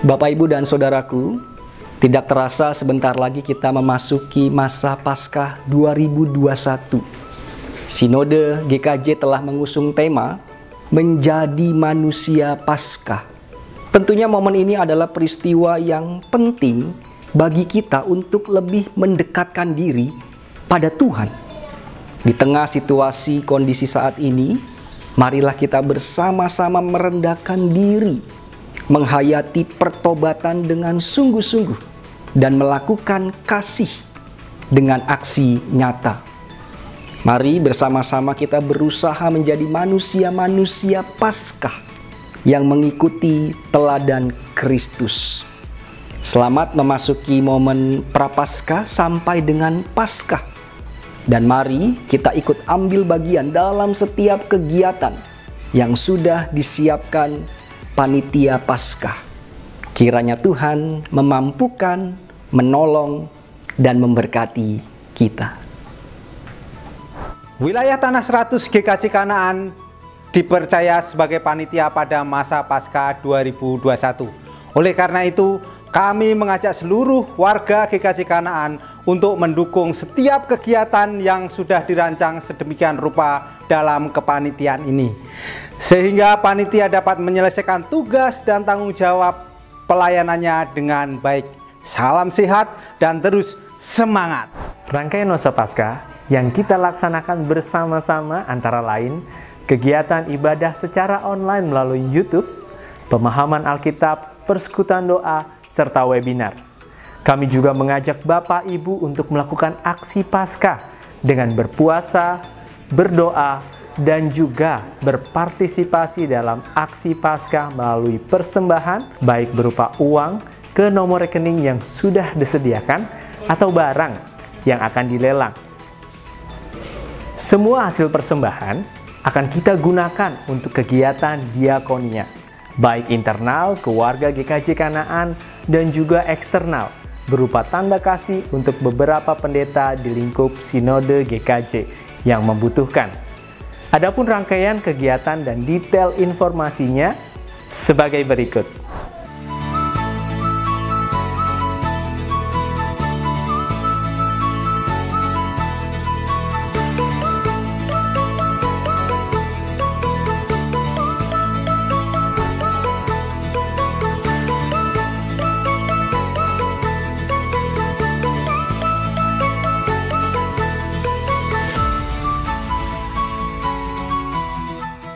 Bapak, Ibu, dan Saudaraku, tidak terasa sebentar lagi kita memasuki masa Paskah 2021. Sinode GKJ telah mengusung tema Menjadi Manusia Paskah. Tentunya momen ini adalah peristiwa yang penting bagi kita untuk lebih mendekatkan diri pada Tuhan. Di tengah situasi kondisi saat ini, marilah kita bersama-sama merendahkan diri, menghayati pertobatan dengan sungguh-sungguh, dan melakukan kasih dengan aksi nyata. Mari bersama-sama kita berusaha menjadi manusia-manusia Paskah yang mengikuti teladan Kristus. Selamat memasuki momen Prapaskah sampai dengan Paskah. Dan mari kita ikut ambil bagian dalam setiap kegiatan yang sudah disiapkan Panitia Paskah. Kiranya Tuhan memampukan, menolong, dan memberkati kita. Wilayah Tanah 100 GKJ Kanaan dipercaya sebagai panitia pada masa Paskah 2021. Oleh karena itu, kami mengajak seluruh warga GKJ Kanaan untuk mendukung setiap kegiatan yang sudah dirancang sedemikian rupa dalam kepanitiaan ini, sehingga panitia dapat menyelesaikan tugas dan tanggung jawab pelayanannya dengan baik. Salam sehat dan terus semangat. Rangkaian masa Paskah yang kita laksanakan bersama-sama antara lain kegiatan ibadah secara online melalui YouTube, pemahaman Alkitab, persekutuan doa, serta webinar. Kami juga mengajak Bapak Ibu untuk melakukan aksi Paskah dengan berpuasa, berdoa, dan juga berpartisipasi dalam aksi Paskah melalui persembahan baik berupa uang ke nomor rekening yang sudah disediakan atau barang yang akan dilelang. Semua hasil persembahan akan kita gunakan untuk kegiatan diakonia, baik internal ke warga GKJ Kanaan dan juga eksternal, berupa tanda kasih untuk beberapa pendeta di lingkup Sinode GKJ yang membutuhkan. Adapun rangkaian kegiatan dan detail informasinya sebagai berikut.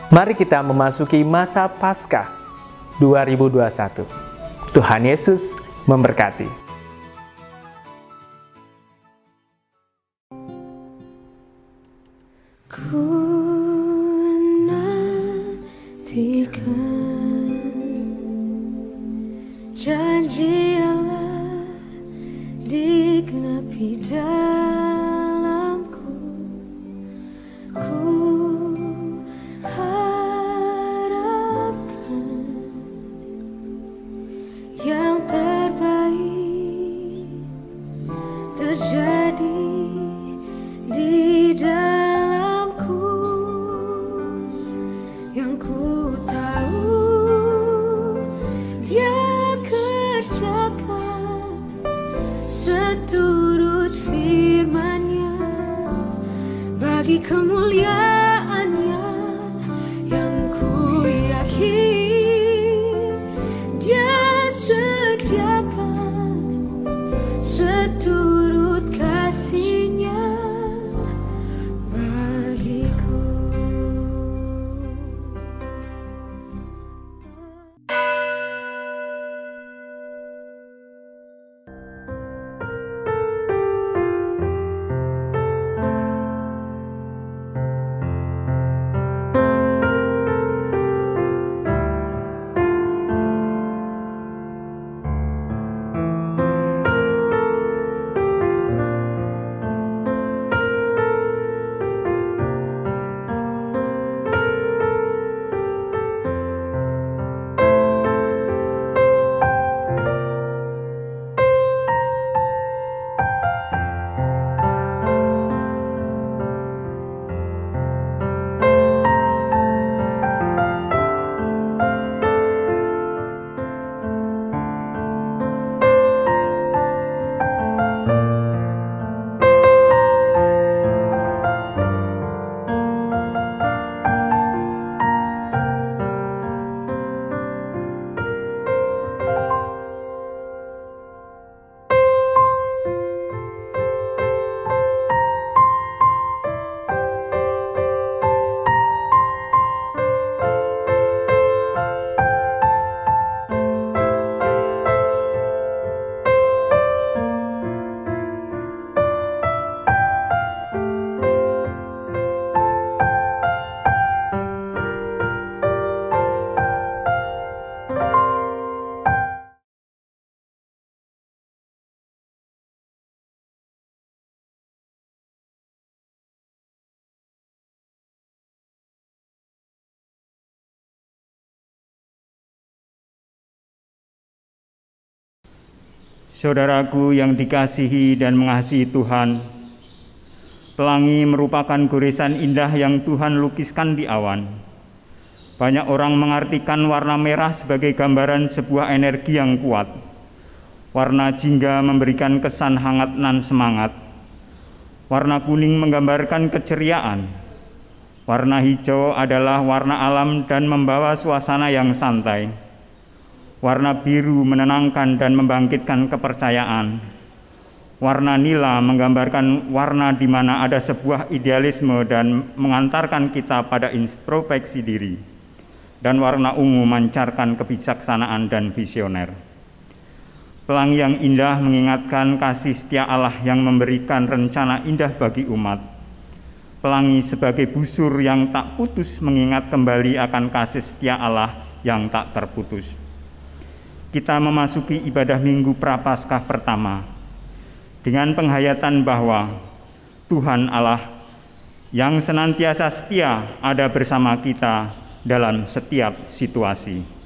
Mari kita memasuki masa Paskah 2021. Tuhan Yesus memberkati. Ku nantikan janji Allah digenapi dalamku. Ku yang terbaik terjadi di dalamku, yang ku tahu Dia kerjakan seturut firman-Nya bagi kemuliaan-Nya, yang ku yakin Dia sediakan seturut kasih-Nya bagiku. Saudaraku yang dikasihi dan mengasihi Tuhan, pelangi merupakan goresan indah yang Tuhan lukiskan di awan. Banyak orang mengartikan warna merah sebagai gambaran sebuah energi yang kuat. Warna jingga memberikan kesan hangat dan semangat. Warna kuning menggambarkan keceriaan. Warna hijau adalah warna alam dan membawa suasana yang santai. Warna biru menenangkan dan membangkitkan kepercayaan. Warna nila menggambarkan warna di mana ada sebuah idealisme dan mengantarkan kita pada introspeksi diri. Dan warna ungu memancarkan kebijaksanaan dan visioner. Pelangi yang indah mengingatkan kasih setia Allah yang memberikan rencana indah bagi umat. Pelangi sebagai busur yang tak putus mengingat kembali akan kasih setia Allah yang tak terputus. Kita memasuki ibadah Minggu Prapaskah pertama dengan penghayatan bahwa Tuhan Allah yang senantiasa setia ada bersama kita dalam setiap situasi.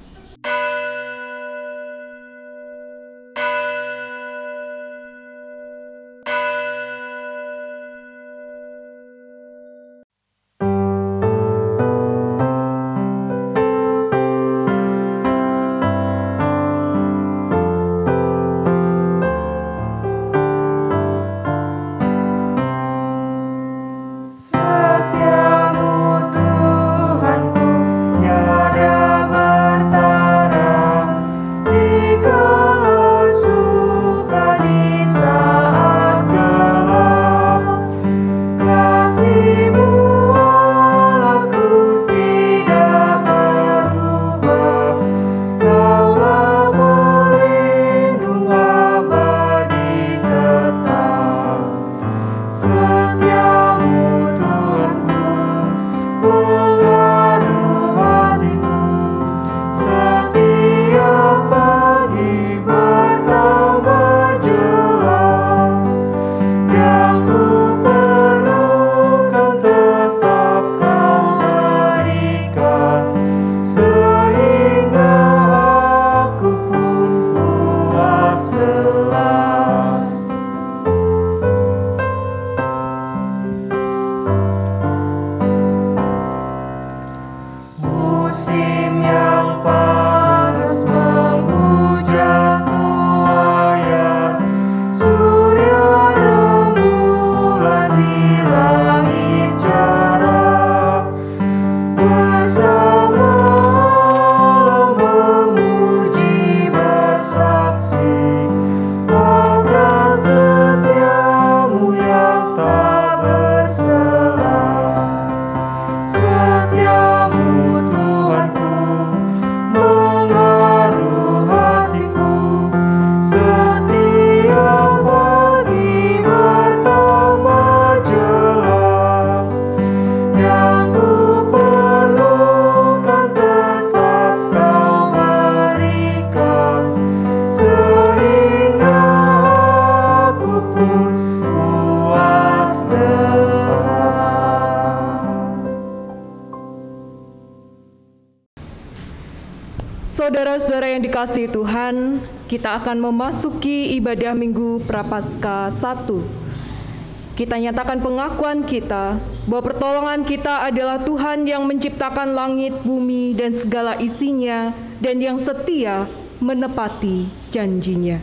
Saudara-saudara yang dikasihi Tuhan, kita akan memasuki ibadah Minggu Prapaskah 1. Kita nyatakan pengakuan kita bahwa pertolongan kita adalah Tuhan yang menciptakan langit, bumi, dan segala isinya, dan yang setia menepati janjinya.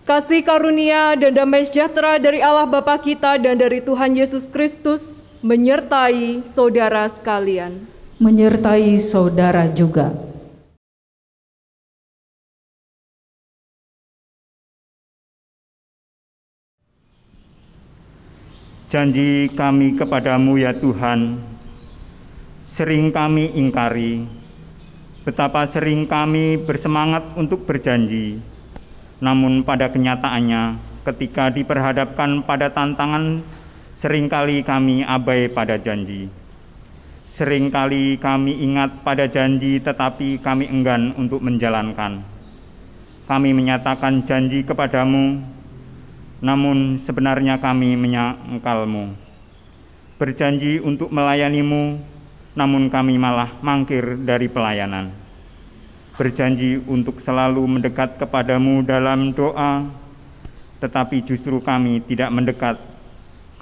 Kasih karunia dan damai sejahtera dari Allah Bapa kita dan dari Tuhan Yesus Kristus menyertai saudara sekalian. Menyertai saudara juga. Janji kami kepadamu ya Tuhan, sering kami ingkari, betapa sering kami bersemangat untuk berjanji, namun pada kenyataannya ketika diperhadapkan pada tantangan, seringkali kami abai pada janji. Seringkali kami ingat pada janji tetapi kami enggan untuk menjalankan. Kami menyatakan janji kepadamu, namun sebenarnya kami menyangkalmu. Berjanji untuk melayanimu, namun kami malah mangkir dari pelayanan. Berjanji untuk selalu mendekat kepadamu dalam doa, tetapi justru kami tidak mendekat.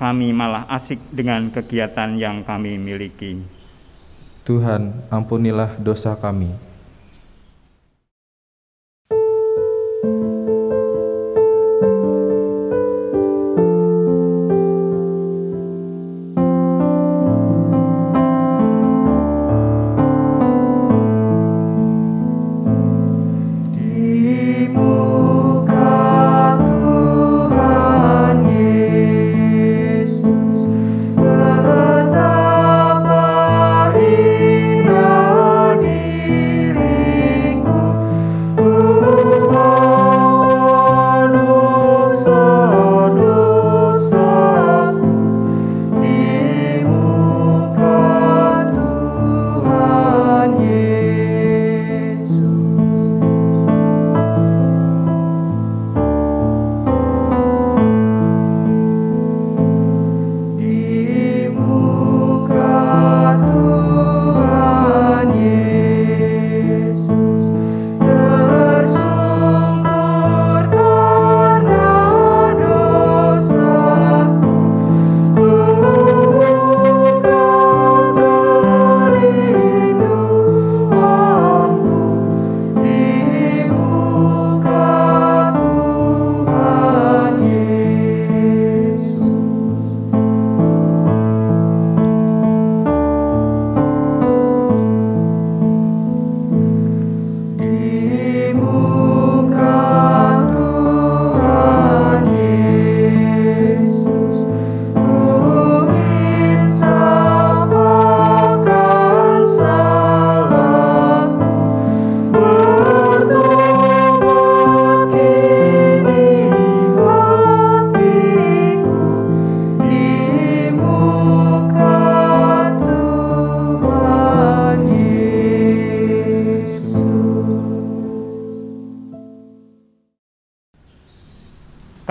Kami malah asik dengan kegiatan yang kami miliki. Tuhan, ampunilah dosa kami.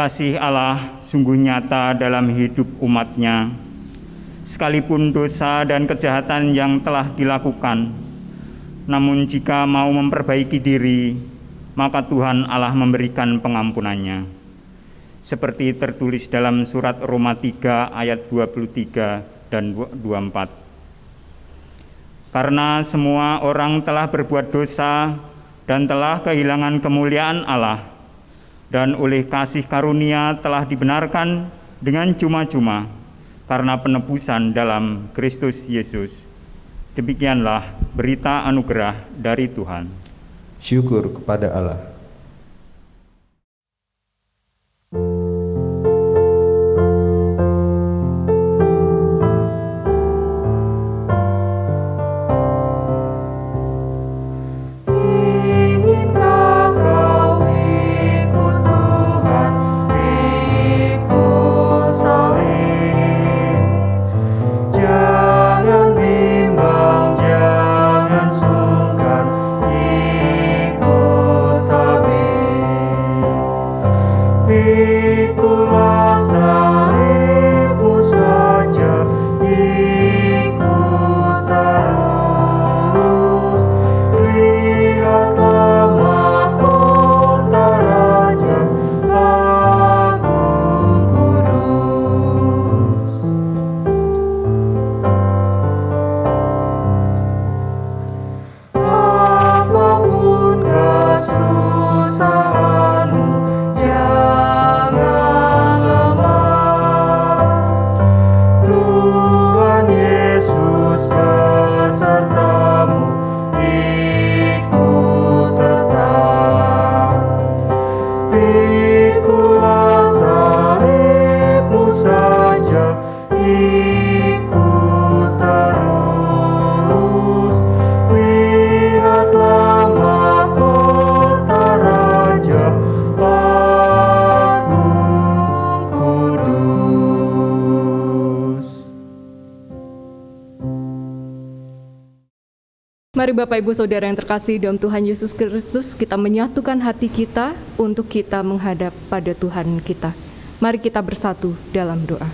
Kasih Allah sungguh nyata dalam hidup umat-Nya. Sekalipun dosa dan kejahatan yang telah dilakukan, namun jika mau memperbaiki diri, maka Tuhan Allah memberikan pengampunannya. Seperti tertulis dalam surat Roma 3 ayat 23 dan 24. Karena semua orang telah berbuat dosa dan telah kehilangan kemuliaan Allah, dan oleh kasih karunia telah dibenarkan dengan cuma-cuma karena penebusan dalam Kristus Yesus. Demikianlah berita anugerah dari Tuhan. Syukur kepada Allah. Bapak Ibu Saudara yang terkasih dalam Tuhan Yesus Kristus, kita menyatukan hati kita untuk kita menghadap pada Tuhan kita. Mari kita bersatu dalam doa.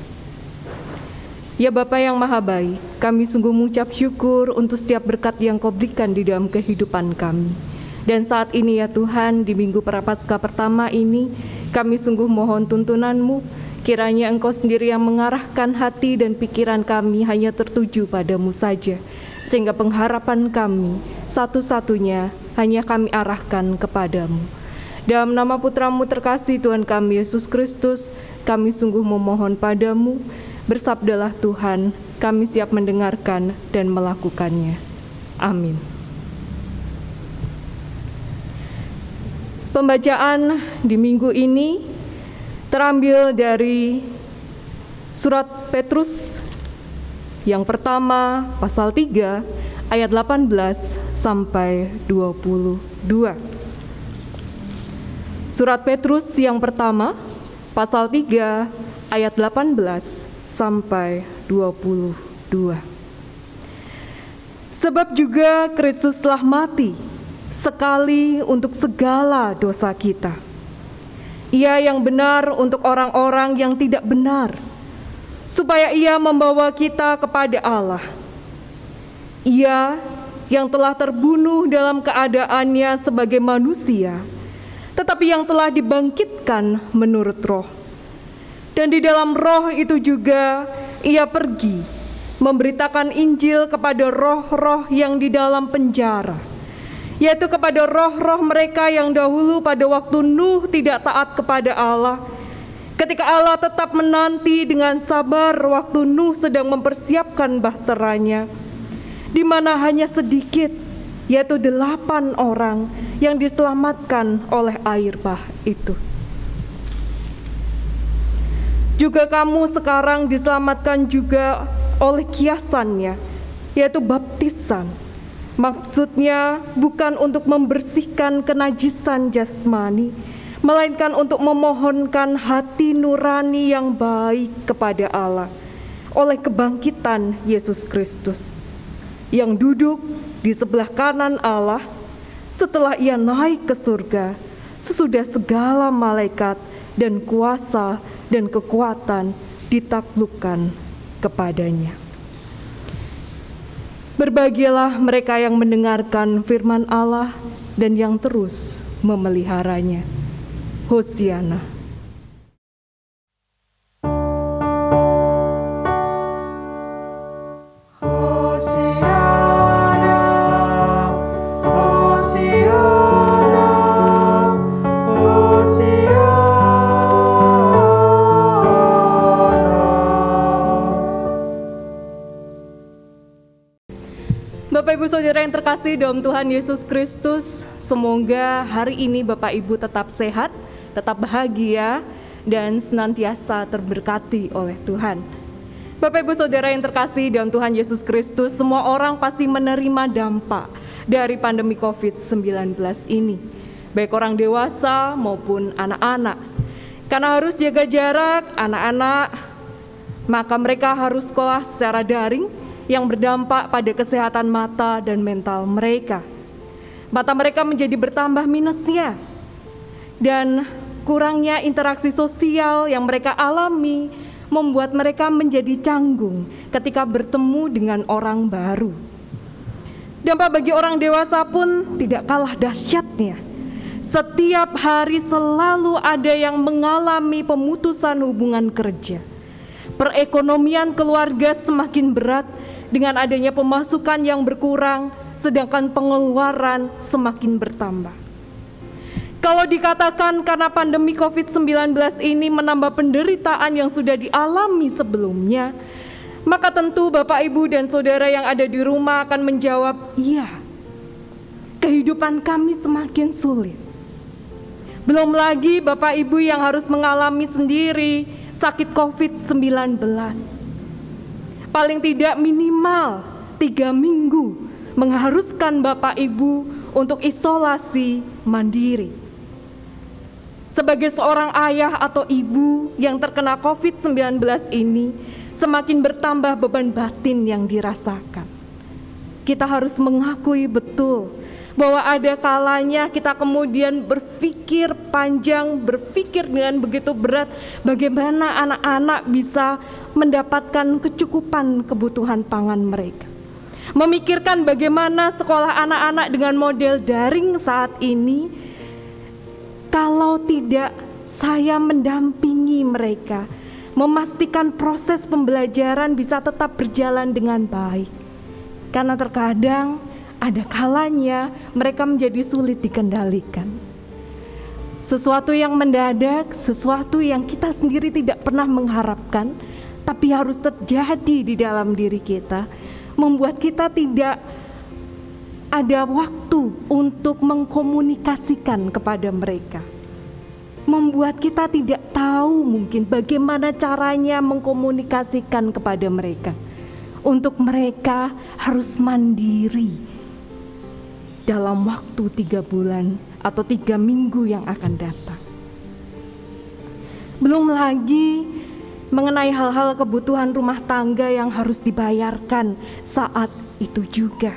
Ya Bapa yang Maha Baik, kami sungguh mengucap syukur untuk setiap berkat yang Kau berikan di dalam kehidupan kami. Dan saat ini ya Tuhan, di Minggu Prapaskah pertama ini, kami sungguh mohon tuntunan-Mu, kiranya Engkau sendiri yang mengarahkan hati dan pikiran kami hanya tertuju padamu saja, sehingga pengharapan kami satu-satunya hanya kami arahkan kepadamu. Dalam nama Putra-Mu terkasih Tuhan kami Yesus Kristus, kami sungguh memohon padamu, bersabdalah Tuhan, kami siap mendengarkan dan melakukannya. Amin. Pembacaan di minggu ini terambil dari surat Petrus yang pertama, pasal 3, ayat 18 sampai 22. Surat Petrus yang pertama, pasal 3, ayat 18 sampai 22. Sebab juga Kristus telah mati sekali untuk segala dosa kita. Ia yang benar untuk orang-orang yang tidak benar, supaya Ia membawa kita kepada Allah. Ia yang telah terbunuh dalam keadaannya sebagai manusia, tetapi yang telah dibangkitkan menurut roh. Dan di dalam roh itu juga Ia pergi memberitakan Injil kepada roh-roh yang di dalam penjara, yaitu kepada roh-roh mereka yang dahulu pada waktu Nuh tidak taat kepada Allah, ketika Allah tetap menanti dengan sabar waktu Nuh sedang mempersiapkan bahteranya, di mana hanya sedikit, yaitu 8 orang yang diselamatkan oleh air bah itu. Juga kamu sekarang diselamatkan juga oleh kiasannya, yaitu baptisan. Maksudnya bukan untuk membersihkan kenajisan jasmani, melainkan untuk memohonkan hati nurani yang baik kepada Allah oleh kebangkitan Yesus Kristus, yang duduk di sebelah kanan Allah setelah Ia naik ke surga sesudah segala malaikat dan kuasa dan kekuatan ditaklukkan kepadanya. Berbahagialah mereka yang mendengarkan firman Allah dan yang terus memeliharanya. Hosiana. Bapak Ibu Saudara yang terkasih dalam Tuhan Yesus Kristus, semoga hari ini Bapak Ibu tetap sehat, tetap bahagia, dan senantiasa terberkati oleh Tuhan. Bapak Ibu Saudara yang terkasih dalam Tuhan Yesus Kristus, semua orang pasti menerima dampak dari pandemi COVID-19 ini, baik orang dewasa maupun anak-anak. Karena harus jaga jarak, anak-anak, maka mereka harus sekolah secara daring, yang berdampak pada kesehatan mata dan mental mereka. Mata mereka menjadi bertambah minusnya, dan kurangnya interaksi sosial yang mereka alami membuat mereka menjadi canggung ketika bertemu dengan orang baru. Dampak bagi orang dewasa pun tidak kalah dahsyatnya. Setiap hari selalu ada yang mengalami pemutusan hubungan kerja. Perekonomian keluarga semakin berat dengan adanya pemasukan yang berkurang, sedangkan pengeluaran semakin bertambah. Kalau dikatakan karena pandemi COVID-19 ini menambah penderitaan yang sudah dialami sebelumnya, maka tentu Bapak, Ibu, dan Saudara yang ada di rumah akan menjawab, iya, kehidupan kami semakin sulit. Belum lagi Bapak, Ibu yang harus mengalami sendiri sakit COVID-19. Paling tidak minimal 3 minggu mengharuskan Bapak Ibu untuk isolasi mandiri. Sebagai seorang ayah atau ibu yang terkena COVID-19 ini, semakin bertambah beban batin yang dirasakan. kita harus mengakui betul bahwa ada kalanya kita kemudian berpikir panjang, berpikir dengan begitu berat bagaimana anak-anak bisa mendapatkan kecukupan kebutuhan pangan mereka. Memikirkan bagaimana sekolah anak-anak dengan model daring saat ini, kalau tidak saya mendampingi mereka, memastikan proses pembelajaran bisa tetap berjalan dengan baik. Karena terkadang ada kalanya mereka menjadi sulit dikendalikan. Sesuatu yang mendadak, sesuatu yang kita sendiri tidak pernah mengharapkan, tapi harus terjadi di dalam diri kita, membuat kita tidak ada waktu untuk mengkomunikasikan kepada mereka. Membuat kita tidak tahu mungkin bagaimana caranya mengkomunikasikan kepada mereka. Untuk mereka harus mandiri dalam waktu 3 bulan atau 3 minggu yang akan datang. Belum lagi mengenai hal-hal kebutuhan rumah tangga yang harus dibayarkan saat itu juga,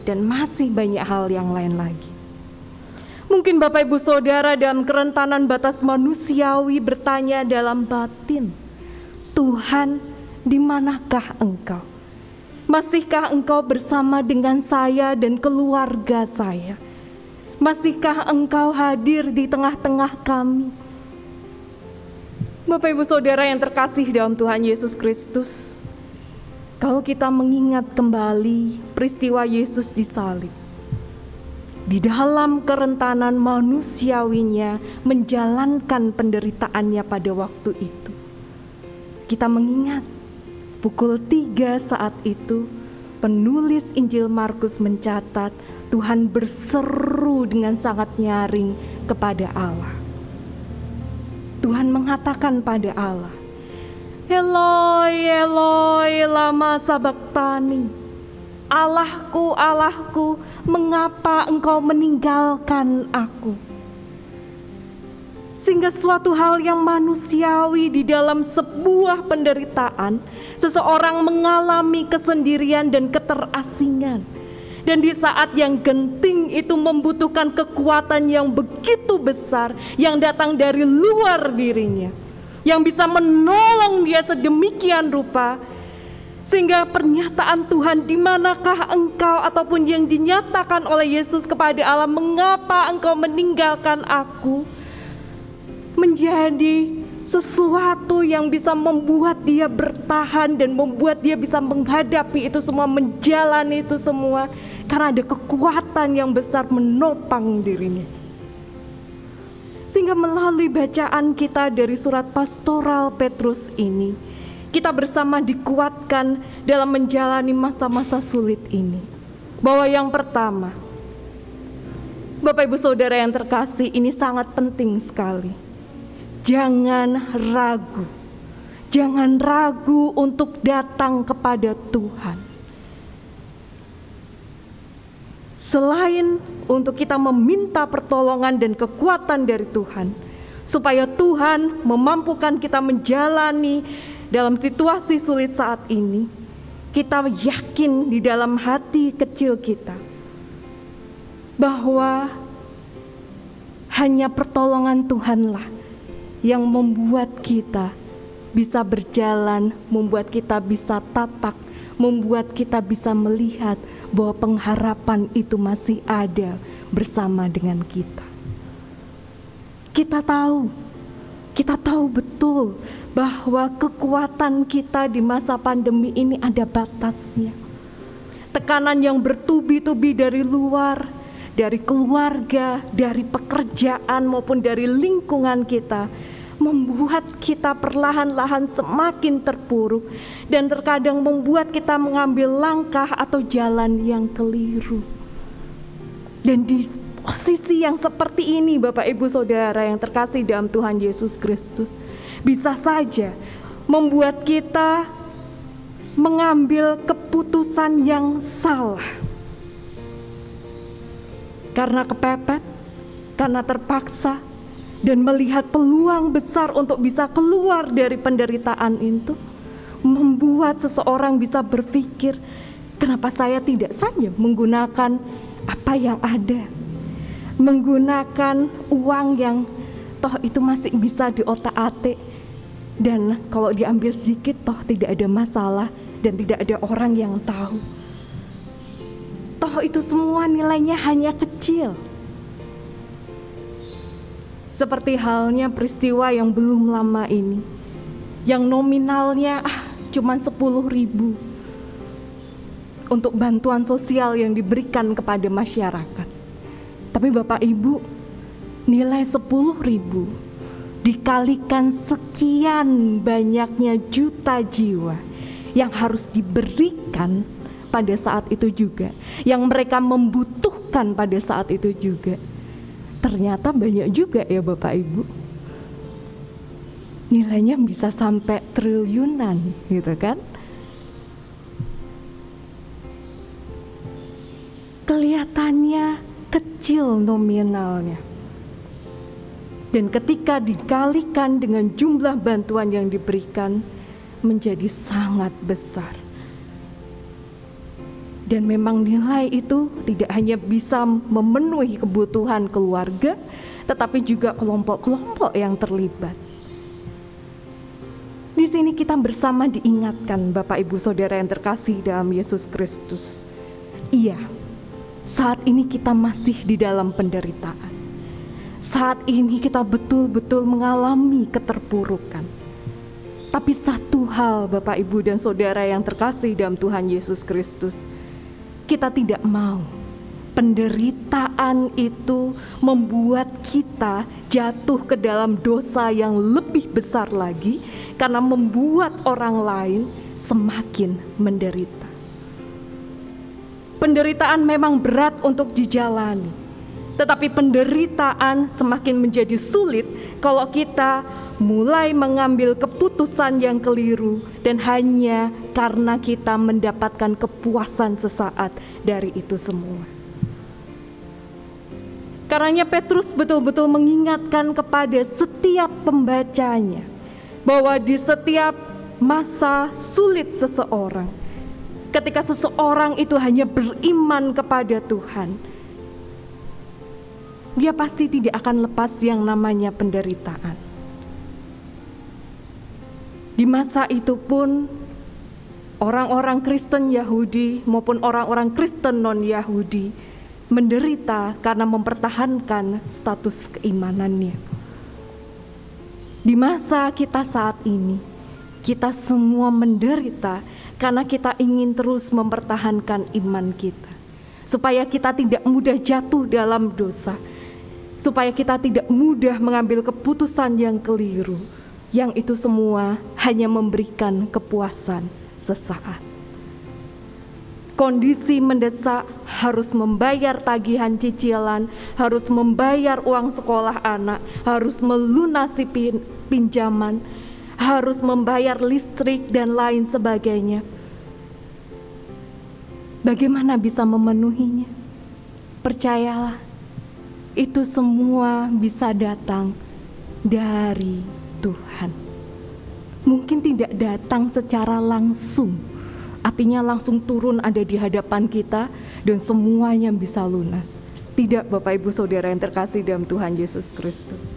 dan masih banyak hal yang lain lagi. Mungkin Bapak Ibu Saudara dalam kerentanan batas manusiawi bertanya dalam batin, Tuhan, di manakah Engkau? Masihkah Engkau bersama dengan saya dan keluarga saya? Masihkah Engkau hadir di tengah-tengah kami? Bapak Ibu Saudara yang terkasih dalam Tuhan Yesus Kristus, kalau kita mengingat kembali peristiwa Yesus disalib, di dalam kerentanan manusiawinya menjalankan penderitaannya pada waktu itu, kita mengingat pukul 3 saat itu penulis Injil Markus mencatat Tuhan berseru dengan sangat nyaring kepada Allah. Tuhan mengatakan pada Allah, Eloi, Eloi, lama sabachthani. Allahku, Allahku, mengapa engkau meninggalkan aku? Sehingga suatu hal yang manusiawi di dalam sebuah penderitaan, seseorang mengalami kesendirian dan keterasingan. Dan di saat yang genting itu membutuhkan kekuatan yang begitu besar yang datang dari luar dirinya, yang bisa menolong dia sedemikian rupa, sehingga pernyataan Tuhan, di manakah engkau, ataupun yang dinyatakan oleh Yesus kepada Allah, mengapa engkau meninggalkan aku, menjadi sesuatu yang bisa membuat dia bertahan dan membuat dia bisa menghadapi itu semua, menjalani itu semua, karena ada kekuatan yang besar menopang dirinya. Sehingga melalui bacaan kita dari surat pastoral Petrus ini, kita bersama dikuatkan dalam menjalani masa-masa sulit ini. Bahwa yang pertama, Bapak Ibu Saudara yang terkasih, ini sangat penting sekali. Jangan ragu. Jangan ragu untuk datang kepada Tuhan. Selain untuk kita meminta pertolongan dan kekuatan dari Tuhan, supaya Tuhan memampukan kita menjalani dalam situasi sulit saat ini, kita yakin di dalam hati kecil kita bahwa hanya pertolongan Tuhanlah yang membuat kita bisa berjalan, membuat kita bisa tatak, membuat kita bisa melihat bahwa pengharapan itu masih ada bersama dengan kita. Kita tahu betul bahwa kekuatan kita di masa pandemi ini ada batasnya. Tekanan yang bertubi-tubi dari luar, dari keluarga, dari pekerjaan maupun dari lingkungan kita, membuat kita perlahan-lahan semakin terpuruk dan terkadang membuat kita mengambil langkah atau jalan yang keliru. Dan di posisi yang seperti ini, Bapak Ibu Saudara yang terkasih dalam Tuhan Yesus Kristus, bisa saja membuat kita mengambil keputusan yang salah. Karena kepepet, karena terpaksa, dan melihat peluang besar untuk bisa keluar dari penderitaan itu, membuat seseorang bisa berpikir, Kenapa saya tidak saja menggunakan apa yang ada, menggunakan uang yang toh itu masih bisa diotak-atik, dan kalau diambil sedikit toh tidak ada masalah dan tidak ada orang yang tahu. Toh itu semua nilainya hanya kecil. Seperti halnya peristiwa yang belum lama ini, yang nominalnya cuma 10.000 untuk bantuan sosial yang diberikan kepada masyarakat. Tapi Bapak Ibu, nilai 10.000 dikalikan sekian banyaknya juta jiwa yang harus diberikan pada saat itu juga, yang mereka membutuhkan pada saat itu juga. Ternyata banyak juga ya Bapak Ibu. Nilainya bisa sampai triliunan gitu kan. Kelihatannya kecil nominalnya. Dan ketika dikalikan dengan jumlah bantuan yang diberikan, menjadi sangat besar. Dan memang nilai itu tidak hanya bisa memenuhi kebutuhan keluarga, tetapi juga kelompok-kelompok yang terlibat. Di sini kita bersama diingatkan Bapak Ibu Saudara yang terkasih dalam Yesus Kristus. Iya, saat ini kita masih di dalam penderitaan. Saat ini kita betul-betul mengalami keterpurukan. Tapi satu hal Bapak Ibu dan Saudara yang terkasih dalam Tuhan Yesus Kristus, kita tidak mau penderitaan itu membuat kita jatuh ke dalam dosa yang lebih besar lagi, karena membuat orang lain semakin menderita. Penderitaan memang berat untuk dijalani, tetapi penderitaan semakin menjadi sulit kalau kita mulai mengambil keputusan yang keliru dan hanya karena kita mendapatkan kepuasan sesaat dari itu semua. Karenanya Petrus betul-betul mengingatkan kepada setiap pembacanya bahwa di setiap masa sulit seseorang, ketika seseorang itu hanya beriman kepada Tuhan, dia pasti tidak akan lepas yang namanya penderitaan. Di masa itu pun orang-orang Kristen Yahudi maupun orang-orang Kristen non-Yahudi menderita karena mempertahankan status keimanannya. Di masa kita saat ini, kita semua menderita karena kita ingin terus mempertahankan iman kita, supaya kita tidak mudah jatuh dalam dosa, supaya kita tidak mudah mengambil keputusan yang keliru, yang itu semua hanya memberikan kepuasan sesaat. Kondisi mendesak, harus membayar tagihan cicilan, harus membayar uang sekolah anak, harus melunasi pinjaman, harus membayar listrik dan lain sebagainya. Bagaimana bisa memenuhinya? Percayalah, itu semua bisa datang dari Tuhan. Mungkin tidak datang secara langsung, artinya langsung turun ada di hadapan kita dan semuanya bisa lunas. Tidak, Bapak Ibu Saudara yang terkasih dalam Tuhan Yesus Kristus.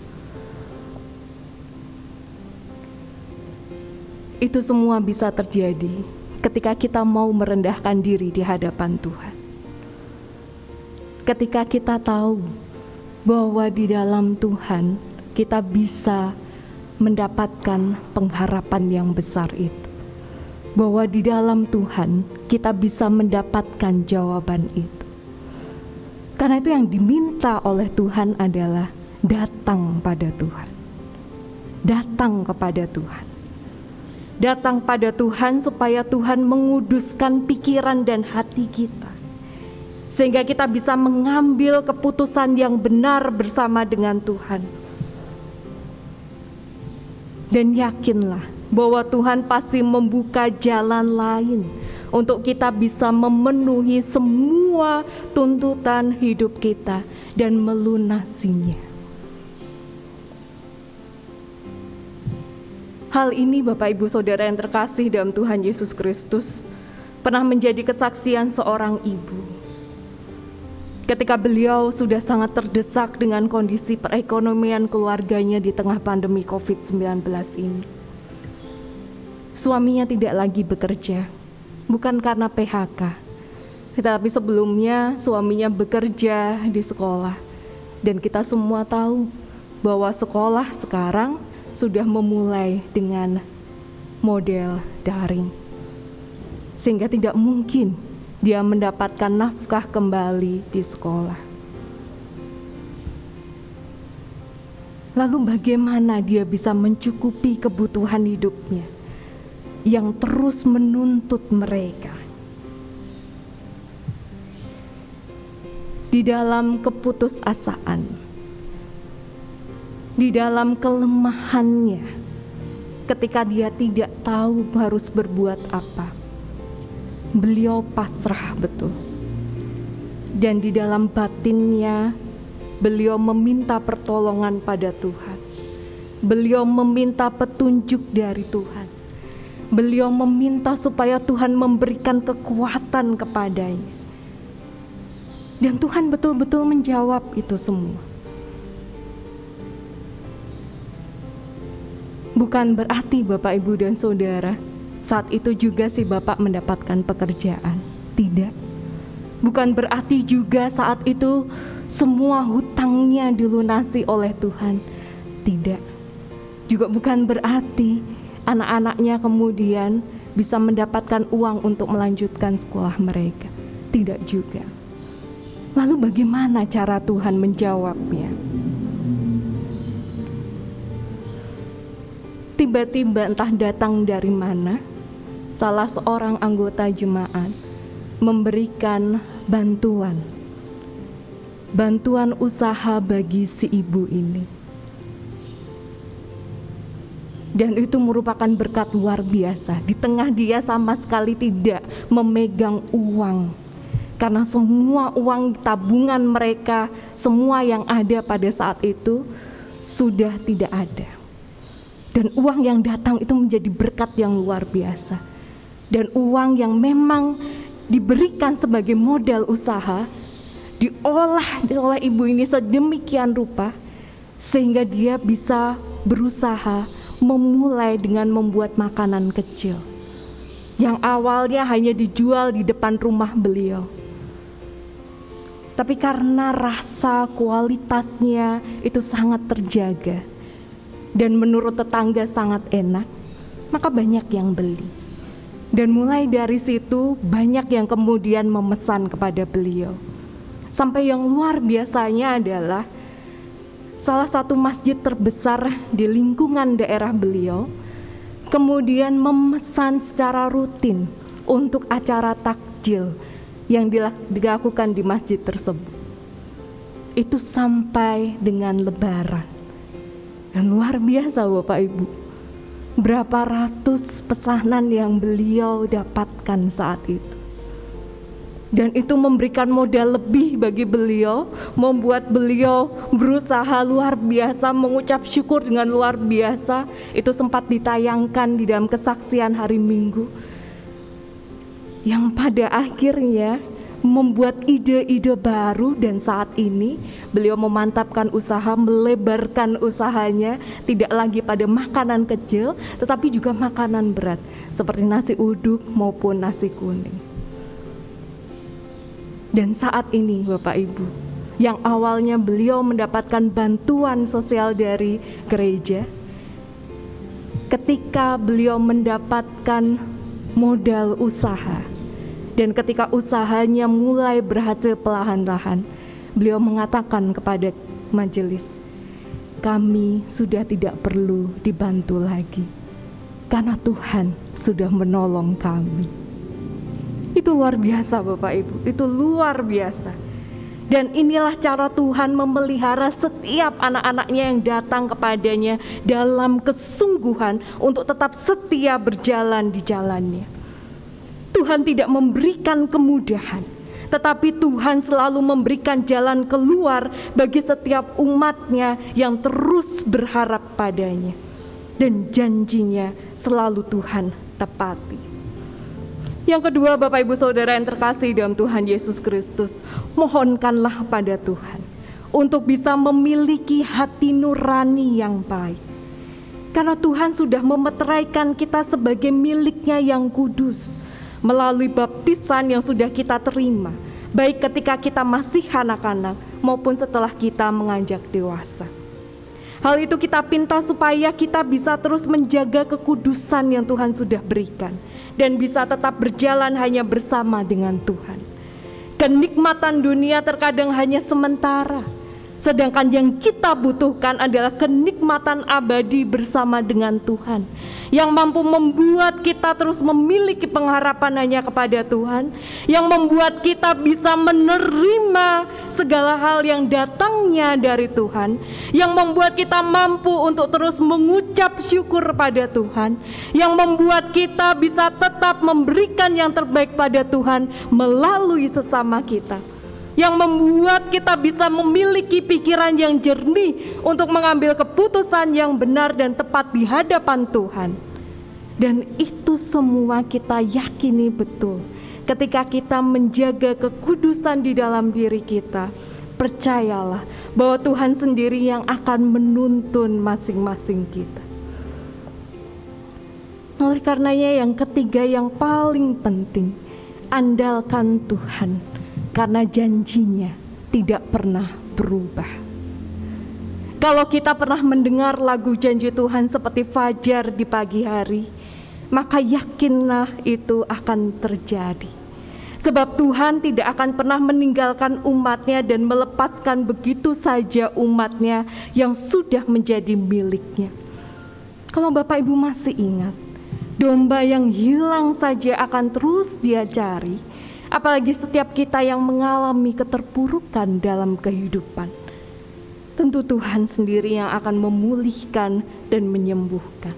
Itu semua bisa terjadi ketika kita mau merendahkan diri di hadapan Tuhan. Ketika kita tahu bahwa di dalam Tuhan kita bisa mendapatkan pengharapan yang besar itu. Bahwa di dalam Tuhan kita bisa mendapatkan jawaban itu. Karena itu yang diminta oleh Tuhan adalah datang pada Tuhan. Datang kepada Tuhan. Datang pada Tuhan supaya Tuhan menguduskan pikiran dan hati kita. Sehingga kita bisa mengambil keputusan yang benar bersama dengan Tuhan. Dan yakinlah bahwa Tuhan pasti membuka jalan lain untuk kita bisa memenuhi semua tuntutan hidup kita dan melunasinya. Hal ini Bapak Ibu Saudara yang terkasih dalam Tuhan Yesus Kristus pernah menjadi kesaksian seorang ibu. Ketika beliau sudah sangat terdesak dengan kondisi perekonomian keluarganya di tengah pandemi COVID-19 ini. Suaminya tidak lagi bekerja, bukan karena PHK, tetapi sebelumnya suaminya bekerja di sekolah. Dan kita semua tahu bahwa sekolah sekarang sudah memulai dengan model daring. Sehingga tidak mungkin dia mendapatkan nafkah kembali di sekolah. Lalu bagaimana dia bisa mencukupi kebutuhan hidupnya yang terus menuntut mereka? Di dalam keputusasaan, di dalam kelemahannya, ketika dia tidak tahu harus berbuat apa, beliau pasrah betul. Dan di dalam batinnya, beliau meminta pertolongan pada Tuhan. Beliau meminta petunjuk dari Tuhan. Beliau meminta supaya Tuhan memberikan kekuatan kepadanya. Dan Tuhan betul-betul menjawab itu semua. Bukan berarti Bapak, Ibu, dan Saudara, saat itu juga si bapak mendapatkan pekerjaan. Tidak. Bukan berarti juga saat itu semua hutangnya dilunasi oleh Tuhan. Tidak. Juga bukan berarti anak-anaknya kemudian bisa mendapatkan uang untuk melanjutkan sekolah mereka. Tidak juga. Lalu bagaimana cara Tuhan menjawabnya? Tiba-tiba entah datang dari mana, salah seorang anggota jemaat memberikan bantuan usaha bagi si ibu ini. Dan itu merupakan berkat luar biasa. Di tengah dia sama sekali tidak memegang uang, karena semua uang tabungan mereka, semua yang ada pada saat itu sudah tidak ada. Dan uang yang datang itu menjadi berkat yang luar biasa. Dan uang yang memang diberikan sebagai modal usaha diolah oleh ibu ini sedemikian rupa sehingga dia bisa berusaha memulai dengan membuat makanan kecil yang awalnya hanya dijual di depan rumah beliau. Tapi karena rasa kualitasnya itu sangat terjaga dan menurut tetangga sangat enak, maka banyak yang beli. Dan mulai dari situ banyak yang kemudian memesan kepada beliau. Sampai yang luar biasanya adalah salah satu masjid terbesar di lingkungan daerah beliau kemudian memesan secara rutin untuk acara takjil yang dilakukan di masjid tersebut. Itu sampai dengan Lebaran. Dan luar biasa Bapak Ibu, berapa ratus pesanan yang beliau dapatkan saat itu. Dan itu memberikan modal lebih bagi beliau, membuat beliau berusaha luar biasa, mengucap syukur dengan luar biasa. Itu sempat ditayangkan di dalam kesaksian hari Minggu, yang pada akhirnya membuat ide-ide baru. Dan saat ini beliau memantapkan usaha, melebarkan usahanya, tidak lagi pada makanan kecil tetapi juga makanan berat seperti nasi uduk maupun nasi kuning. Dan saat ini Bapak Ibu, yang awalnya beliau mendapatkan bantuan sosial dari gereja, ketika beliau mendapatkan modal usaha dan ketika usahanya mulai berhasil perlahan-lahan, beliau mengatakan kepada majelis, kami sudah tidak perlu dibantu lagi karena Tuhan sudah menolong kami. Itu luar biasa Bapak Ibu, itu luar biasa. Dan inilah cara Tuhan memelihara setiap anak-anaknya yang datang kepadanya dalam kesungguhan untuk tetap setia berjalan di jalannya. Tuhan tidak memberikan kemudahan, tetapi Tuhan selalu memberikan jalan keluar bagi setiap umatnya yang terus berharap padanya. Dan janjinya selalu Tuhan tepati. Yang kedua, Bapak Ibu Saudara yang terkasih dalam Tuhan Yesus Kristus, mohonkanlah pada Tuhan untuk bisa memiliki hati nurani yang baik. Karena Tuhan sudah memeteraikan kita sebagai miliknya yang kudus melalui baptisan yang sudah kita terima, baik ketika kita masih anak-anak maupun setelah kita menganjak dewasa. Hal itu kita pinta supaya kita bisa terus menjaga kekudusan yang Tuhan sudah berikan dan bisa tetap berjalan hanya bersama dengan Tuhan. Kenikmatan dunia terkadang hanya sementara, sedangkan yang kita butuhkan adalah kenikmatan abadi bersama dengan Tuhan, yang mampu membuat kita terus memiliki pengharapan hanya kepada Tuhan, yang membuat kita bisa menerima segala hal yang datangnya dari Tuhan, yang membuat kita mampu untuk terus mengucap syukur pada Tuhan, yang membuat kita bisa tetap memberikan yang terbaik pada Tuhan melalui sesama kita, yang membuat kita bisa memiliki pikiran yang jernih untuk mengambil keputusan yang benar dan tepat di hadapan Tuhan. Dan itu semua kita yakini betul ketika kita menjaga kekudusan di dalam diri kita. Percayalah bahwa Tuhan sendiri yang akan menuntun masing-masing kita. Oleh karenanya yang ketiga yang paling penting, andalkan Tuhan, karena janjinya tidak pernah berubah. Kalau kita pernah mendengar lagu janji Tuhan seperti fajar di pagi hari, maka yakinlah itu akan terjadi. Sebab Tuhan tidak akan pernah meninggalkan umatnya dan melepaskan begitu saja umatnya yang sudah menjadi miliknya. Kalau Bapak Ibu masih ingat, domba yang hilang saja akan terus dia cari, apalagi setiap kita yang mengalami keterpurukan dalam kehidupan. Tentu Tuhan sendiri yang akan memulihkan dan menyembuhkan.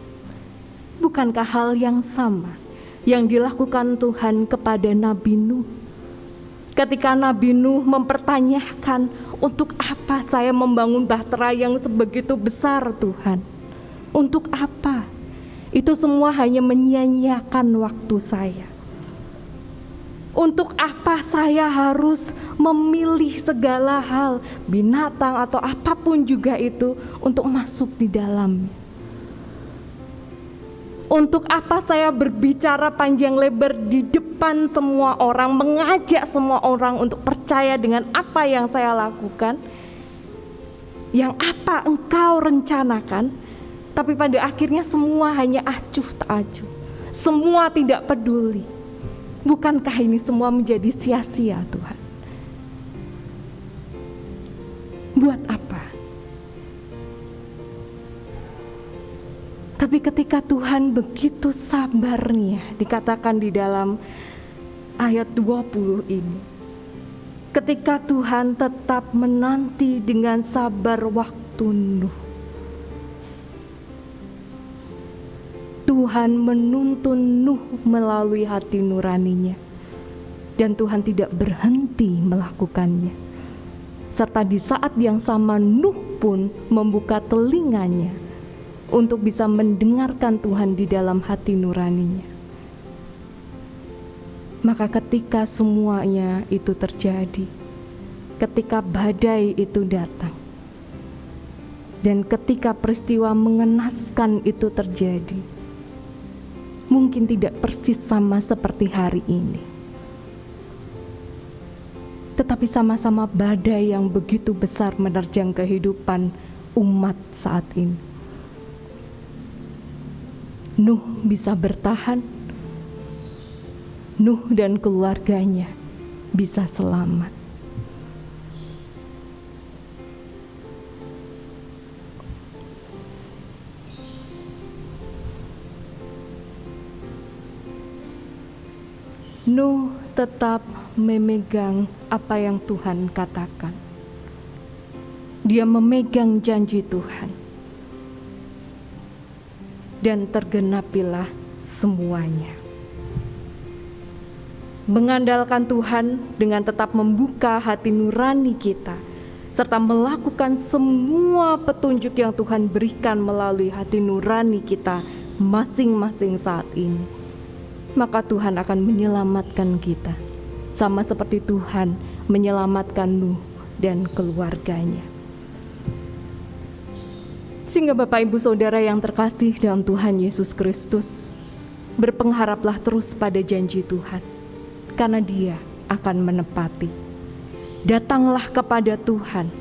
Bukankah hal yang sama yang dilakukan Tuhan kepada Nabi Nuh? Ketika Nabi Nuh mempertanyakan, untuk apa saya membangun bahtera yang sebegitu besar Tuhan? Untuk apa? Itu semua hanya menyia-nyiakan waktu saya. Untuk apa saya harus memilih segala hal, binatang atau apapun juga itu untuk masuk di dalamnya? Untuk apa saya berbicara panjang lebar di depan semua orang, mengajak semua orang untuk percaya dengan apa yang saya lakukan, yang apa engkau rencanakan, tapi pada akhirnya semua hanya acuh tak acuh, semua tidak peduli. Bukankah ini semua menjadi sia-sia Tuhan? Buat apa? Tapi ketika Tuhan begitu sabarnya, dikatakan di dalam ayat 20 ini, ketika Tuhan tetap menanti dengan sabar waktu Nuh, Tuhan menuntun Nuh melalui hati nuraninya, dan Tuhan tidak berhenti melakukannya. Serta di saat yang sama Nuh pun membuka telinganya untuk bisa mendengarkan Tuhan di dalam hati nuraninya. Maka ketika semuanya itu terjadi, ketika badai itu datang, dan ketika peristiwa mengenaskan itu terjadi, mungkin tidak persis sama seperti hari ini, tetapi sama-sama badai yang begitu besar menerjang kehidupan umat saat ini. Nuh bisa bertahan, Nuh dan keluarganya bisa selamat. Nuh tetap memegang apa yang Tuhan katakan. Dia memegang janji Tuhan. Dan tergenapilah semuanya. Mengandalkan Tuhan dengan tetap membuka hati nurani kita, serta melakukan semua petunjuk yang Tuhan berikan melalui hati nurani kita masing-masing saat ini, maka Tuhan akan menyelamatkan kita, sama seperti Tuhan menyelamatkan Nuh dan keluarganya. Sehingga Bapak Ibu Saudara yang terkasih dalam Tuhan Yesus Kristus, berpengharaplah terus pada janji Tuhan, karena Dia akan menepati. Datanglah kepada Tuhan,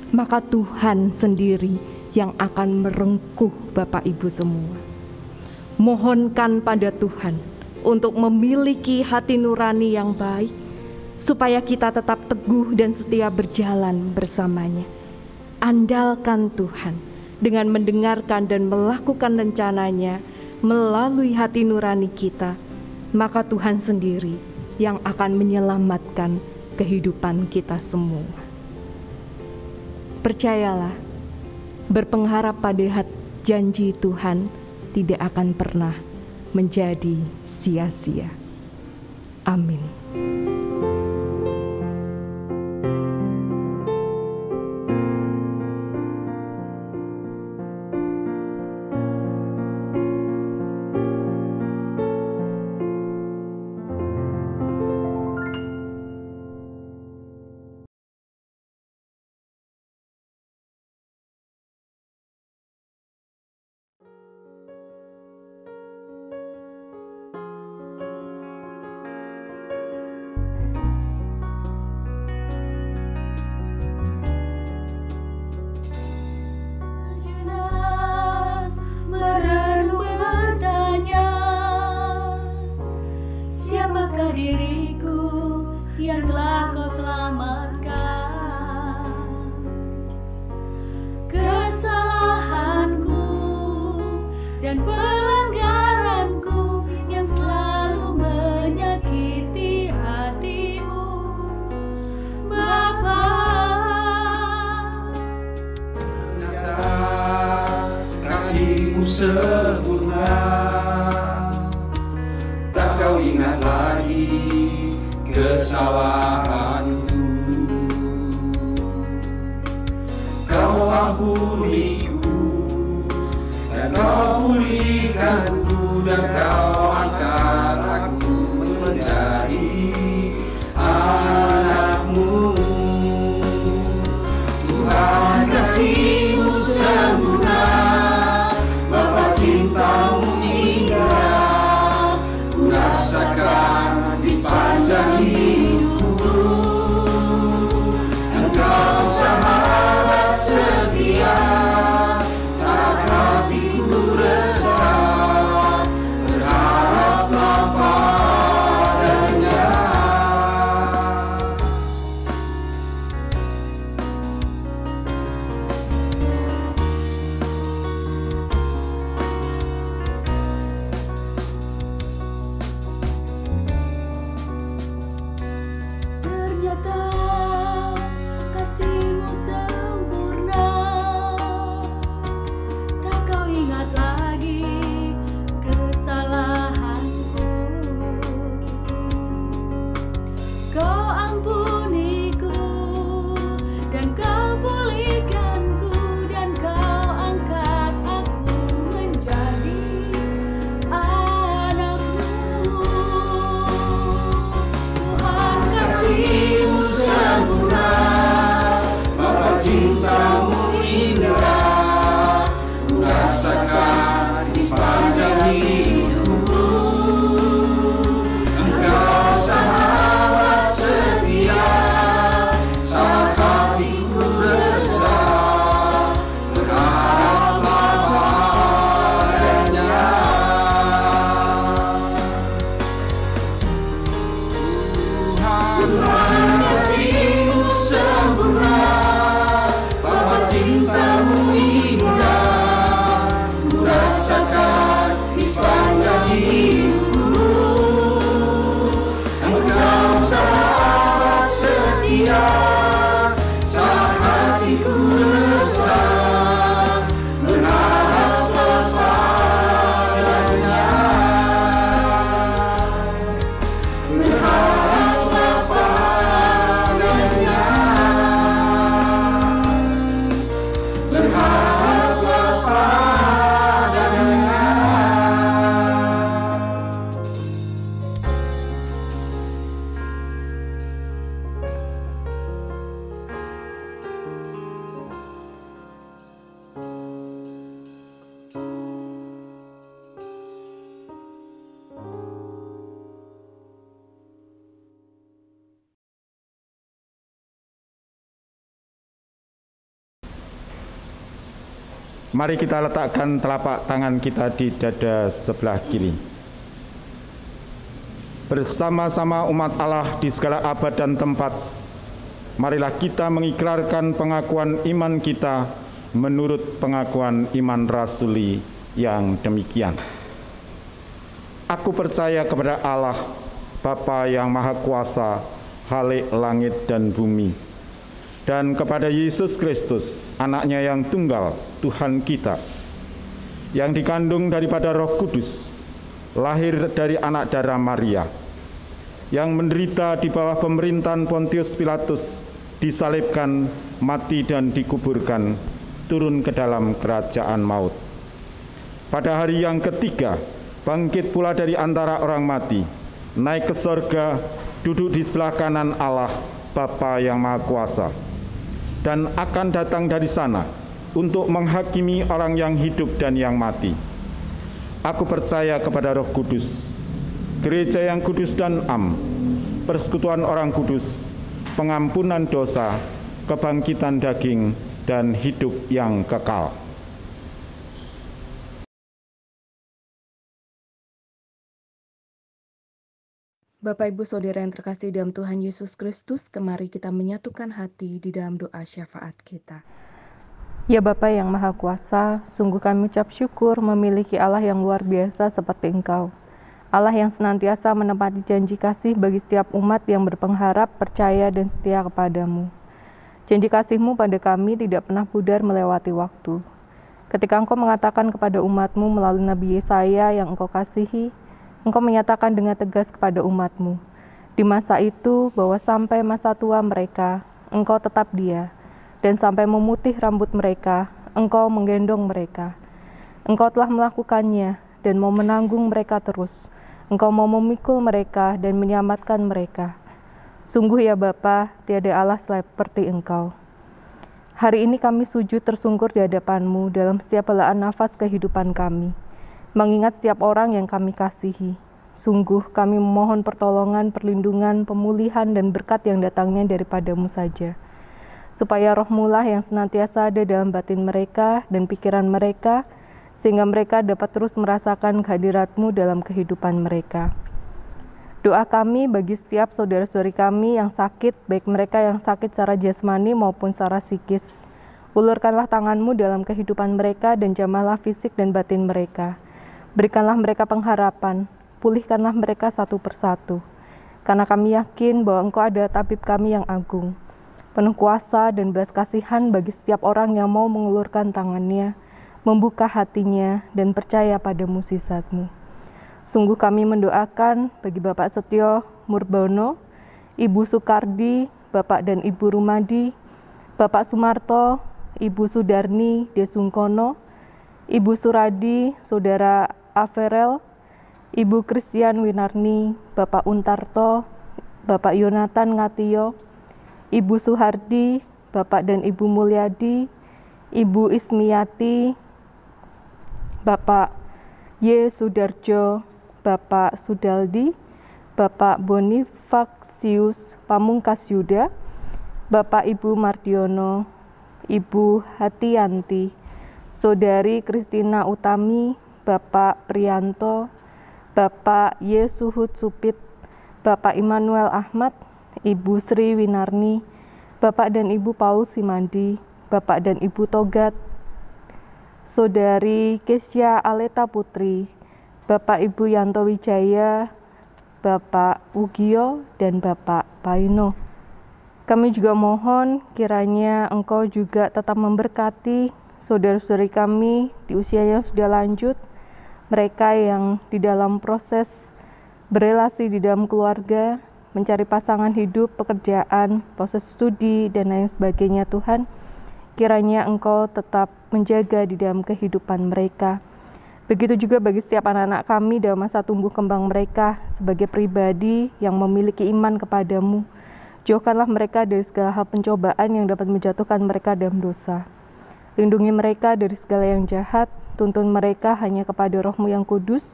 maka Tuhan sendiri yang akan merengkuh Bapak Ibu semua. Mohonkan pada Tuhan untuk memiliki hati nurani yang baik, supaya kita tetap teguh dan setia berjalan bersamanya. Andalkan Tuhan dengan mendengarkan dan melakukan rencananya melalui hati nurani kita, maka Tuhan sendiri yang akan menyelamatkan kehidupan kita semua. Percayalah, berpengharap pada janji Tuhan tidak akan pernah menjadi sia-sia. Amin. Diriku yang telah Kau selamatkan, kesalahanku dan pelanggaranku yang selalu menyakiti hatimu, Bapa. Ternyata kasih-Mu sempurna, tak Kau ingat lagi kesalahanku. Kau ampuniku dan Kau pulihkanku, dan Kau angkat aku menjadi anak-Mu. Tuhan, kasih-Mu sempurna, Bapa, cinta-Mu indah, ku rasakan di sepanjang hidupku. Engkau sahabat setia, saat hatiku resah, berharap Mari kita letakkan telapak tangan kita di dada sebelah kiri. Bersama-sama umat Allah di segala abad dan tempat, marilah kita mengikrarkan pengakuan iman kita menurut pengakuan iman rasuli yang demikian. Aku percaya kepada Allah, Bapa yang Maha Kuasa, Khalik langit dan bumi, dan kepada Yesus Kristus, anaknya yang tunggal, Tuhan kita, yang dikandung daripada Roh Kudus, lahir dari anak darah Maria, yang menderita di bawah pemerintahan Pontius Pilatus, disalibkan, mati dan dikuburkan, turun ke dalam kerajaan maut. Pada hari yang ketiga, bangkit pula dari antara orang mati, naik ke sorga, duduk di sebelah kanan Allah, Bapa yang Maha Kuasa, dan akan datang dari sana untuk menghakimi orang yang hidup dan yang mati. Aku percaya kepada Roh Kudus, gereja yang kudus dan am, persekutuan orang kudus, pengampunan dosa, kebangkitan daging, dan hidup yang kekal. Bapak, Ibu, Saudara yang terkasih dalam Tuhan Yesus Kristus, kemari kita menyatukan hati di dalam doa syafaat kita. Ya Bapa yang Maha Kuasa, sungguh kami ucap syukur memiliki Allah yang luar biasa seperti Engkau. Allah yang senantiasa menepati janji kasih bagi setiap umat yang berpengharap, percaya, dan setia kepadamu. Janji kasih-Mu pada kami tidak pernah pudar melewati waktu. Ketika Engkau mengatakan kepada umat-Mu melalui Nabi Yesaya yang Engkau kasihi, Engkau menyatakan dengan tegas kepada umat-Mu, di masa itu bahwa sampai masa tua mereka, Engkau tetap Dia, dan sampai memutih rambut mereka, Engkau menggendong mereka. Engkau telah melakukannya dan mau menanggung mereka terus. Engkau mau memikul mereka dan menyelamatkan mereka. Sungguh ya Bapa, tiada Allah seperti Engkau. Hari ini kami sujud tersungkur di hadapan-Mu dalam setiap helaan nafas kehidupan kami, mengingat setiap orang yang kami kasihi. Sungguh kami memohon pertolongan, perlindungan, pemulihan, dan berkat yang datangnya daripada-Mu saja. Supaya Roh-Mu lah yang senantiasa ada dalam batin mereka dan pikiran mereka, sehingga mereka dapat terus merasakan kehadirat-Mu dalam kehidupan mereka. Doa kami bagi setiap saudara-saudari kami yang sakit, baik mereka yang sakit secara jasmani maupun secara psikis. Ulurkanlah tangan-Mu dalam kehidupan mereka dan jamahlah fisik dan batin mereka. Berikanlah mereka pengharapan, pulihkanlah mereka satu persatu. Karena kami yakin bahwa Engkau adalah tabib kami yang agung, penuh kuasa dan belas kasihan bagi setiap orang yang mau mengulurkan tangannya, membuka hatinya, dan percaya pada mukjizat-Mu. Sungguh kami mendoakan bagi Bapak Setio Murbono, Ibu Sukardi, Bapak dan Ibu Rumadi, Bapak Sumarto, Ibu Sudarni Desungkono, Ibu Suradi, Saudara Averel, Ibu Christian Winarni, Bapak Untarto, Bapak Yonatan Ngatio, Ibu Suhardi, Bapak dan Ibu Mulyadi, Ibu Ismiati, Bapak Y. Sudarjo, Bapak Sudaldi, Bapak Bonifaksius Pamungkas Yuda, Bapak Ibu Mardiono, Ibu Hatianti, Saudari Kristina Utami, Bapak Prianto, Bapak Y. Suhud Supit, Bapak Immanuel Ahmad, Ibu Sri Winarni, Bapak dan Ibu Paul Simandi, Bapak dan Ibu Togat, Saudari Kesya Aleta Putri, Bapak Ibu Yanto Wijaya, Bapak Ugio, dan Bapak Paino. Kami juga mohon kiranya Engkau juga tetap memberkati saudara-saudari kami di usianya sudah lanjut, mereka yang di dalam proses berelasi di dalam keluarga, mencari pasangan hidup, pekerjaan, proses studi, dan lain sebagainya. Tuhan, kiranya Engkau tetap menjaga di dalam kehidupan mereka. Begitu juga bagi setiap anak-anak kami dalam masa tumbuh kembang mereka sebagai pribadi yang memiliki iman kepadamu. Jauhkanlah mereka dari segala hal pencobaan yang dapat menjatuhkan mereka dalam dosa. Lindungi mereka dari segala yang jahat, tuntun mereka hanya kepada Roh-Mu yang kudus.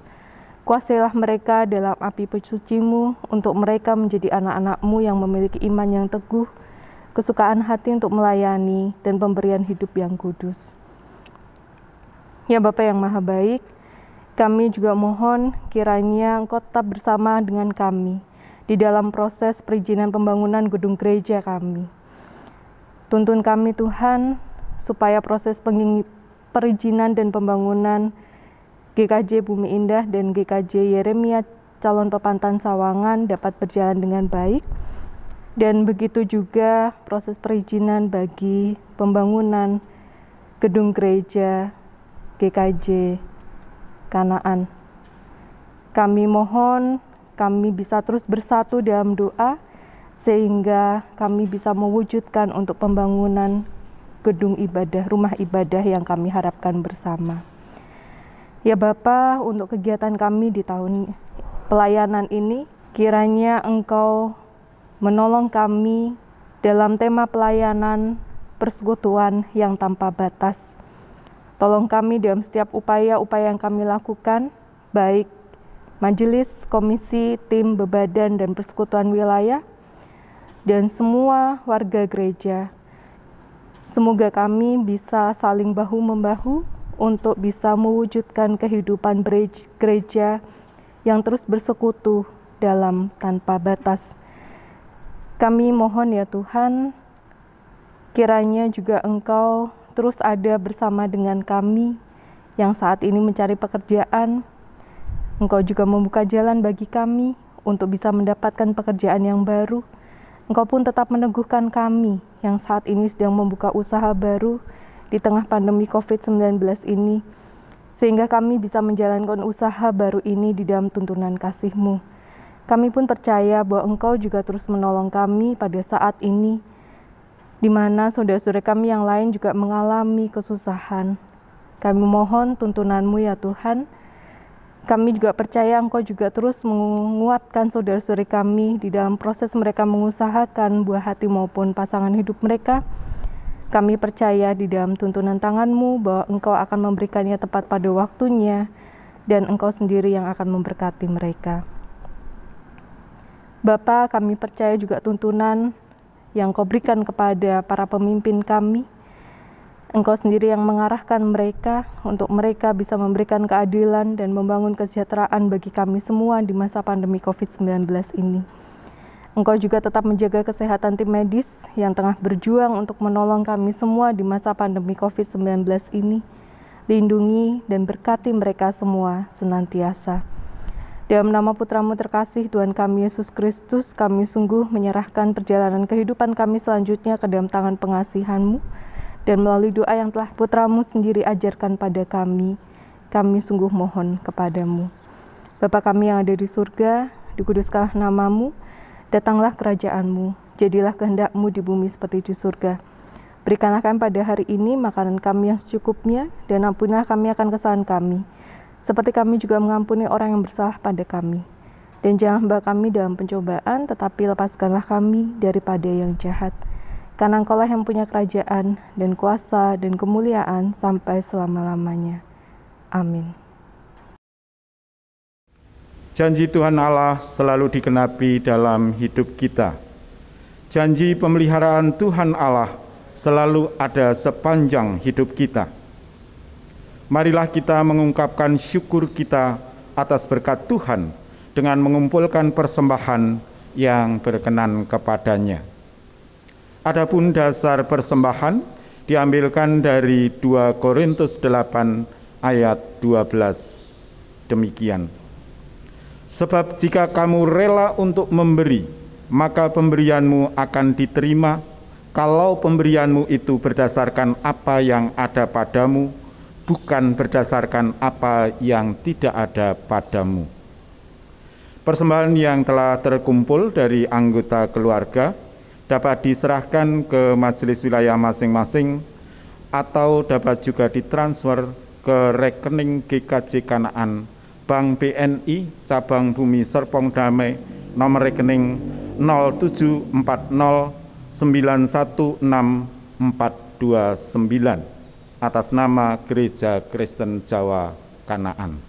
Kuasailah mereka dalam api pesuci-Mu untuk mereka menjadi anak-anak-Mu yang memiliki iman yang teguh, kesukaan hati untuk melayani, dan pemberian hidup yang kudus. Ya Bapa yang Maha Baik, kami juga mohon kiranya Engkau tetap bersama dengan kami di dalam proses perizinan pembangunan gedung gereja kami. Tuntun kami Tuhan, supaya proses perizinan dan pembangunan GKJ Bumi Indah dan GKJ Yeremia Calon Pepantan Sawangan dapat berjalan dengan baik. Dan begitu juga proses perizinan bagi pembangunan gedung gereja GKJ Kanaan. Kami mohon kami bisa terus bersatu dalam doa sehingga kami bisa mewujudkan untuk pembangunan gedung ibadah, rumah ibadah yang kami harapkan bersama. Ya Bapa, untuk kegiatan kami di tahun pelayanan ini, kiranya Engkau menolong kami dalam tema pelayanan persekutuan yang tanpa batas. Tolong kami dalam setiap upaya-upaya yang kami lakukan, baik majelis, komisi, tim, bebadan, dan persekutuan wilayah, dan semua warga gereja. Semoga kami bisa saling bahu-membahu untuk bisa mewujudkan kehidupan gereja yang terus bersekutu dalam tanpa batas. Kami mohon ya Tuhan, kiranya juga Engkau terus ada bersama dengan kami yang saat ini mencari pekerjaan. Engkau juga membuka jalan bagi kami untuk bisa mendapatkan pekerjaan yang baru. Engkau pun tetap meneguhkan kami yang saat ini sedang membuka usaha baru di tengah pandemi COVID-19 ini, sehingga kami bisa menjalankan usaha baru ini di dalam tuntunan kasih-Mu. Kami pun percaya bahwa Engkau juga terus menolong kami pada saat ini, di mana saudara-saudara kami yang lain juga mengalami kesusahan. Kami mohon tuntunan-Mu ya Tuhan. Kami juga percaya Engkau juga terus menguatkan saudara-saudari kami di dalam proses mereka mengusahakan buah hati maupun pasangan hidup mereka. Kami percaya di dalam tuntunan tangan-Mu bahwa Engkau akan memberikannya tepat pada waktunya, dan Engkau sendiri yang akan memberkati mereka. Bapa, kami percaya juga tuntunan yang Kau berikan kepada para pemimpin kami. Engkau sendiri yang mengarahkan mereka untuk mereka bisa memberikan keadilan dan membangun kesejahteraan bagi kami semua di masa pandemi COVID-19 ini. Engkau juga tetap menjaga kesehatan tim medis yang tengah berjuang untuk menolong kami semua di masa pandemi COVID-19 ini. Lindungi dan berkati mereka semua senantiasa. Dalam nama Putra-Mu terkasih, Tuhan kami Yesus Kristus, kami sungguh menyerahkan perjalanan kehidupan kami selanjutnya ke dalam tangan pengasihan-Mu, dan melalui doa yang telah Putra-Mu sendiri ajarkan pada kami sungguh mohon kepada-Mu. Bapa kami yang ada di surga, dikuduskanlah nama-Mu, datanglah kerajaan-Mu, jadilah kehendak-Mu di bumi seperti di surga. Berikanlah kami pada hari ini makanan kami yang secukupnya, dan ampunilah kami akan kesalahan kami, seperti kami juga mengampuni orang yang bersalah pada kami. Dan jangan bawa kami dalam pencobaan, tetapi lepaskanlah kami daripada yang jahat. Karena Engkau-lah yang punya kerajaan, dan kuasa, dan kemuliaan, sampai selama-lamanya. Amin. Janji Tuhan Allah selalu digenapi dalam hidup kita. Janji pemeliharaan Tuhan Allah selalu ada sepanjang hidup kita. Marilah kita mengungkapkan syukur kita atas berkat Tuhan dengan mengumpulkan persembahan yang berkenan kepadanya. Adapun dasar persembahan diambilkan dari 2 Korintus 8 ayat 12. Demikian. Sebab jika kamu rela untuk memberi, maka pemberianmu akan diterima, kalau pemberianmu itu berdasarkan apa yang ada padamu, bukan berdasarkan apa yang tidak ada padamu. Persembahan yang telah terkumpul dari anggota keluarga dapat diserahkan ke majelis wilayah masing-masing atau dapat juga ditransfer ke rekening GKJ Kanaan, Bank BNI, Cabang Bumi Serpong Damai, nomor rekening 07409164429. Atas nama Gereja Kristen Jawa Kanaan.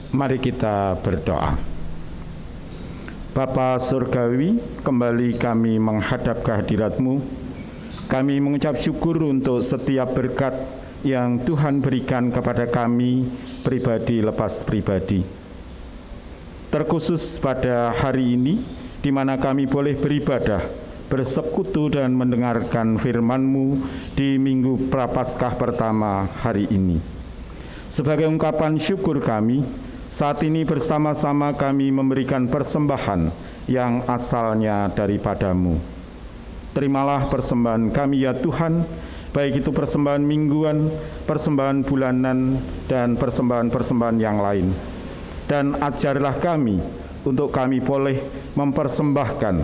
Mari kita berdoa. Bapa Surgawi, kembali kami menghadap kehadirat-Mu. Kami mengucap syukur untuk setiap berkat yang Tuhan berikan kepada kami pribadi lepas pribadi. Terkhusus pada hari ini, di mana kami boleh beribadah, bersekutu dan mendengarkan firman-Mu di Minggu Prapaskah pertama hari ini. Sebagai ungkapan syukur kami, saat ini bersama-sama kami memberikan persembahan yang asalnya daripada-Mu. Terimalah persembahan kami ya Tuhan, baik itu persembahan mingguan, persembahan bulanan, dan persembahan-persembahan yang lain. Dan ajarlah kami untuk kami boleh mempersembahkan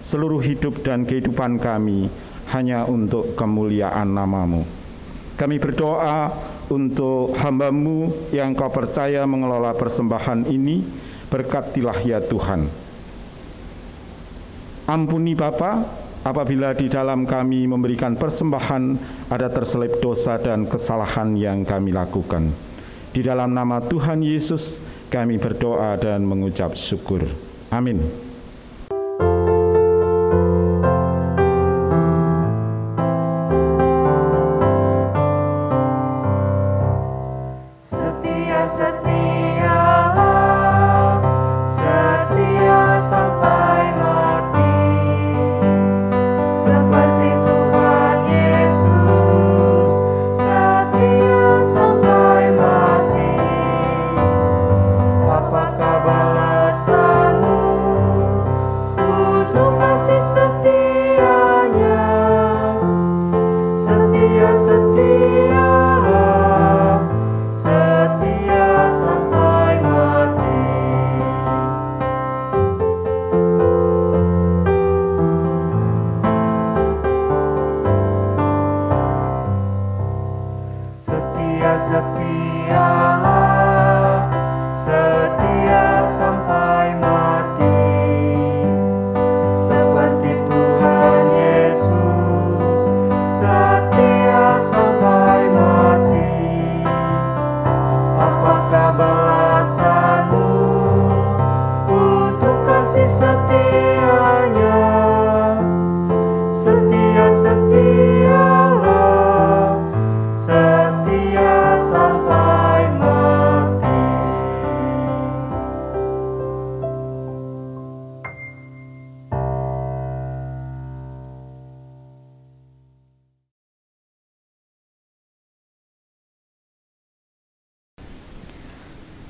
seluruh hidup dan kehidupan kami hanya untuk kemuliaan nama-Mu. Kami berdoa untuk hamba-Mu yang Kau percaya mengelola persembahan ini, berkatilah ya Tuhan. Ampuni Bapa, apabila di dalam kami memberikan persembahan ada terselip dosa dan kesalahan yang kami lakukan. Di dalam nama Tuhan Yesus kami berdoa dan mengucap syukur. Amin.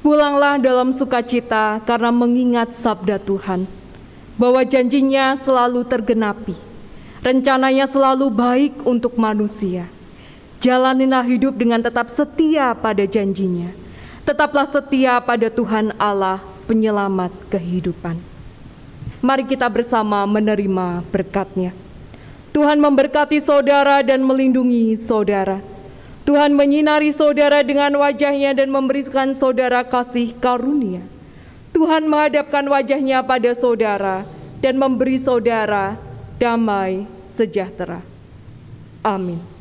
Pulanglah dalam sukacita karena mengingat sabda Tuhan, bahwa janjinya selalu tergenapi, rencananya selalu baik untuk manusia. Jalanilah hidup dengan tetap setia pada janjinya. Tetaplah setia pada Tuhan Allah, penyelamat kehidupan. Mari kita bersama menerima berkat-Nya. Tuhan memberkati saudara dan melindungi saudara. Tuhan menyinari saudara dengan wajah-Nya dan memberikan saudara kasih karunia. Tuhan menghadapkan wajah-Nya pada saudara dan memberi saudara damai sejahtera. Amin.